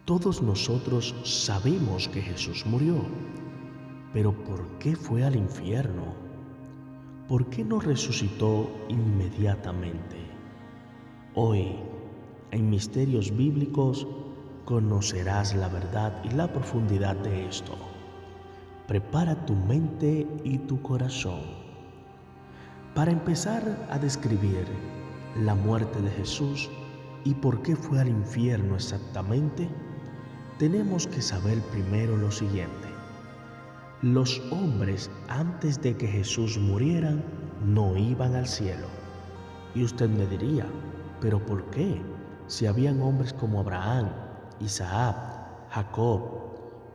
Todos nosotros sabemos que Jesús murió, pero ¿por qué fue al infierno? ¿Por qué no resucitó inmediatamente? Hoy, en Misterios Bíblicos, conocerás la verdad y la profundidad de esto. Prepara tu mente y tu corazón. Para empezar a describir la muerte de Jesús y por qué fue al infierno exactamente, tenemos que saber primero lo siguiente. Los hombres antes de que Jesús muriera no iban al cielo. Y usted me diría, ¿pero por qué? Si habían hombres como Abraham, Isaac, Jacob,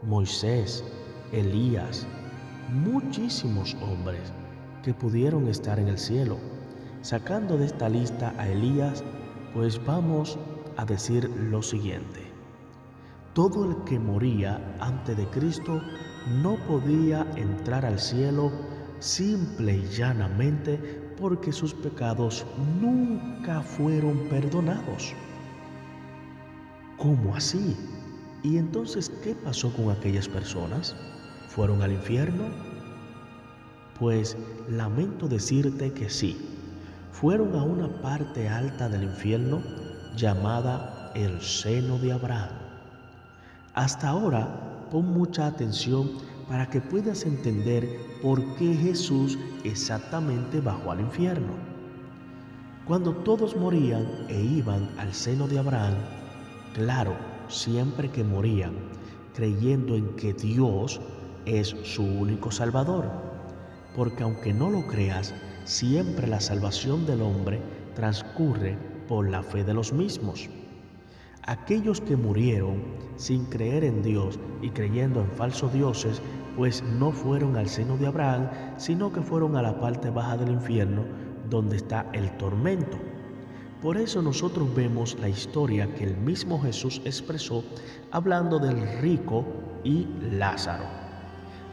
Moisés, Elías, muchísimos hombres que pudieron estar en el cielo. Sacando de esta lista a Elías, pues vamos a decir lo siguiente. Todo el que moría antes de Cristo no podía entrar al cielo simple y llanamente porque sus pecados nunca fueron perdonados. ¿Cómo así? ¿Y entonces qué pasó con aquellas personas? ¿Fueron al infierno? Pues lamento decirte que sí. Fueron a una parte alta del infierno llamada el seno de Abraham. Hasta ahora, pon mucha atención para que puedas entender por qué Jesús exactamente bajó al infierno. Cuando todos morían e iban al seno de Abraham, claro, siempre que morían, creyendo en que Dios es su único Salvador, porque aunque no lo creas, siempre la salvación del hombre transcurre por la fe de los mismos. Aquellos que murieron sin creer en Dios y creyendo en falsos dioses, pues no fueron al seno de Abraham, sino que fueron a la parte baja del infierno, donde está el tormento. Por eso nosotros vemos la historia que el mismo Jesús expresó hablando del rico y Lázaro.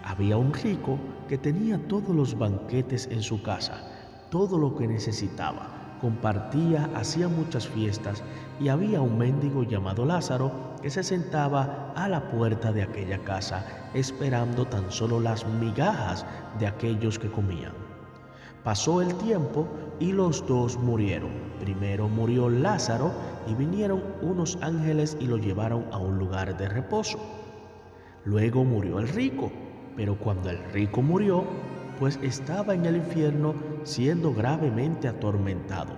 Había un rico que tenía todos los banquetes en su casa, todo lo que necesitaba, compartía, hacía muchas fiestas, y había un mendigo llamado Lázaro que se sentaba a la puerta de aquella casa esperando tan solo las migajas de aquellos que comían. Pasó el tiempo y los dos murieron. Primero murió Lázaro y vinieron unos ángeles y lo llevaron a un lugar de reposo. Luego murió el rico, pero cuando el rico murió, pues estaba en el infierno siendo gravemente atormentado.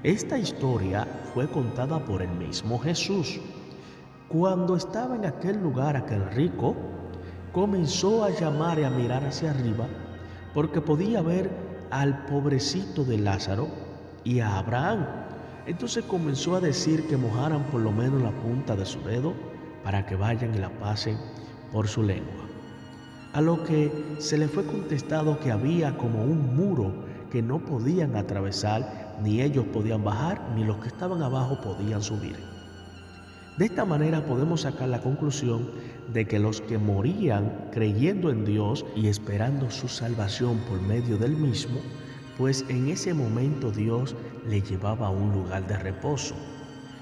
Esta historia fue contada por el mismo Jesús. Cuando estaba en aquel lugar, aquel rico comenzó a llamar y a mirar hacia arriba porque podía ver al pobrecito de Lázaro y a Abraham. Entonces comenzó a decir que mojaran por lo menos la punta de su dedo para que vayan y la pasen por su lengua. A lo que se le fue contestado que había como un muro que no podían atravesar, ni ellos podían bajar, ni los que estaban abajo podían subir. De esta manera podemos sacar la conclusión de que los que morían creyendo en Dios y esperando su salvación por medio del mismo, pues en ese momento Dios le llevaba a un lugar de reposo.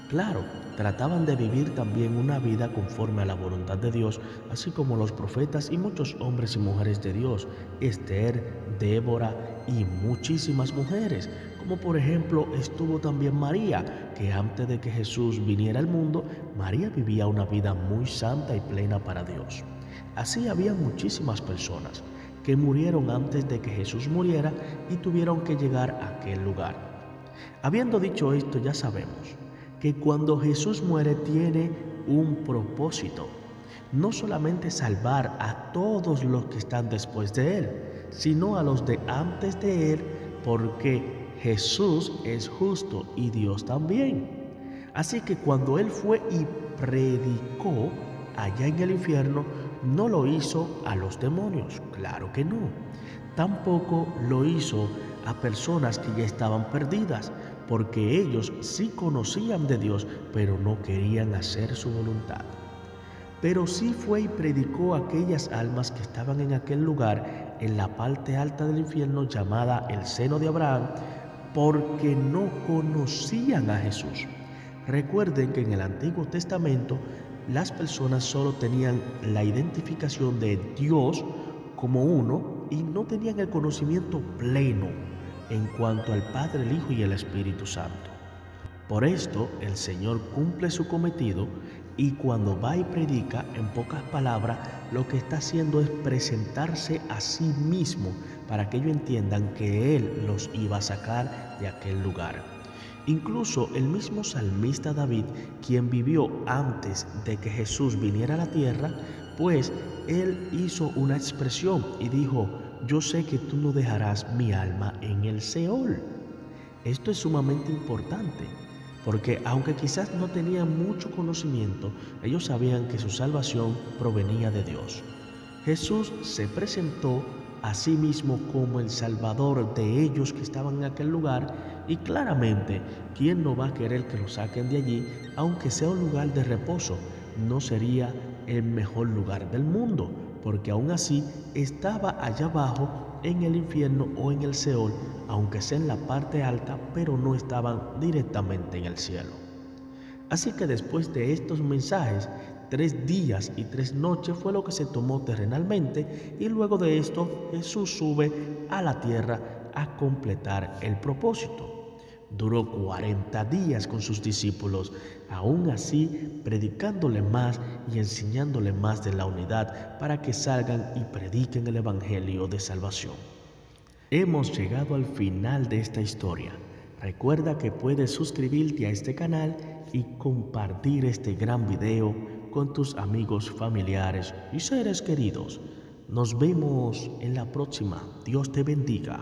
Claro, trataban de vivir también una vida conforme a la voluntad de Dios, así como los profetas y muchos hombres y mujeres de Dios, Esther, Débora y muchísimas mujeres, como por ejemplo estuvo también María, que antes de que Jesús viniera al mundo, María vivía una vida muy santa y plena para Dios. Así había muchísimas personas que murieron antes de que Jesús muriera y tuvieron que llegar a aquel lugar. Habiendo dicho esto, ya sabemos que cuando Jesús muere tiene un propósito, no solamente salvar a todos los que están después de Él, sino a los de antes de Él, porque Jesús es justo y Dios también. Así que cuando Él fue y predicó allá en el infierno, no lo hizo a los demonios, claro que no. Tampoco lo hizo a personas que ya estaban perdidas, porque ellos sí conocían de Dios, pero no querían hacer su voluntad. Pero sí fue y predicó a aquellas almas que estaban en aquel lugar, en la parte alta del infierno llamada el seno de Abraham, porque no conocían a Jesús. Recuerden que en el Antiguo Testamento las personas solo tenían la identificación de Dios como uno y no tenían el conocimiento pleno en cuanto al Padre, el Hijo y el Espíritu Santo. Por esto el Señor cumple su cometido y cuando va y predica, en pocas palabras, lo que está haciendo es presentarse a sí mismo para que ellos entiendan que Él los iba a sacar de aquel lugar. Incluso el mismo salmista David, quien vivió antes de que Jesús viniera a la tierra, pues él hizo una expresión y dijo: yo sé que tú no dejarás mi alma en el Seol. Esto es sumamente importante, porque aunque quizás no tenían mucho conocimiento, ellos sabían que su salvación provenía de Dios. Jesús se presentó a sí mismo como el Salvador de ellos que estaban en aquel lugar, y claramente, ¿quién no va a querer que lo saquen de allí, aunque sea un lugar de reposo? No sería el mejor lugar del mundo, porque aún así estaba allá abajo en el infierno o en el Seol, aunque sea en la parte alta, pero no estaban directamente en el cielo. Así que después de estos mensajes, 3 días y 3 noches fue lo que se tomó terrenalmente, y luego de esto Jesús sube a la tierra a completar el propósito. Duró 40 días con sus discípulos, aún así predicándole más y enseñándole más de la unidad para que salgan y prediquen el Evangelio de salvación. Hemos llegado al final de esta historia. Recuerda que puedes suscribirte a este canal y compartir este gran video con tus amigos, familiares y seres queridos. Nos vemos en la próxima. Dios te bendiga.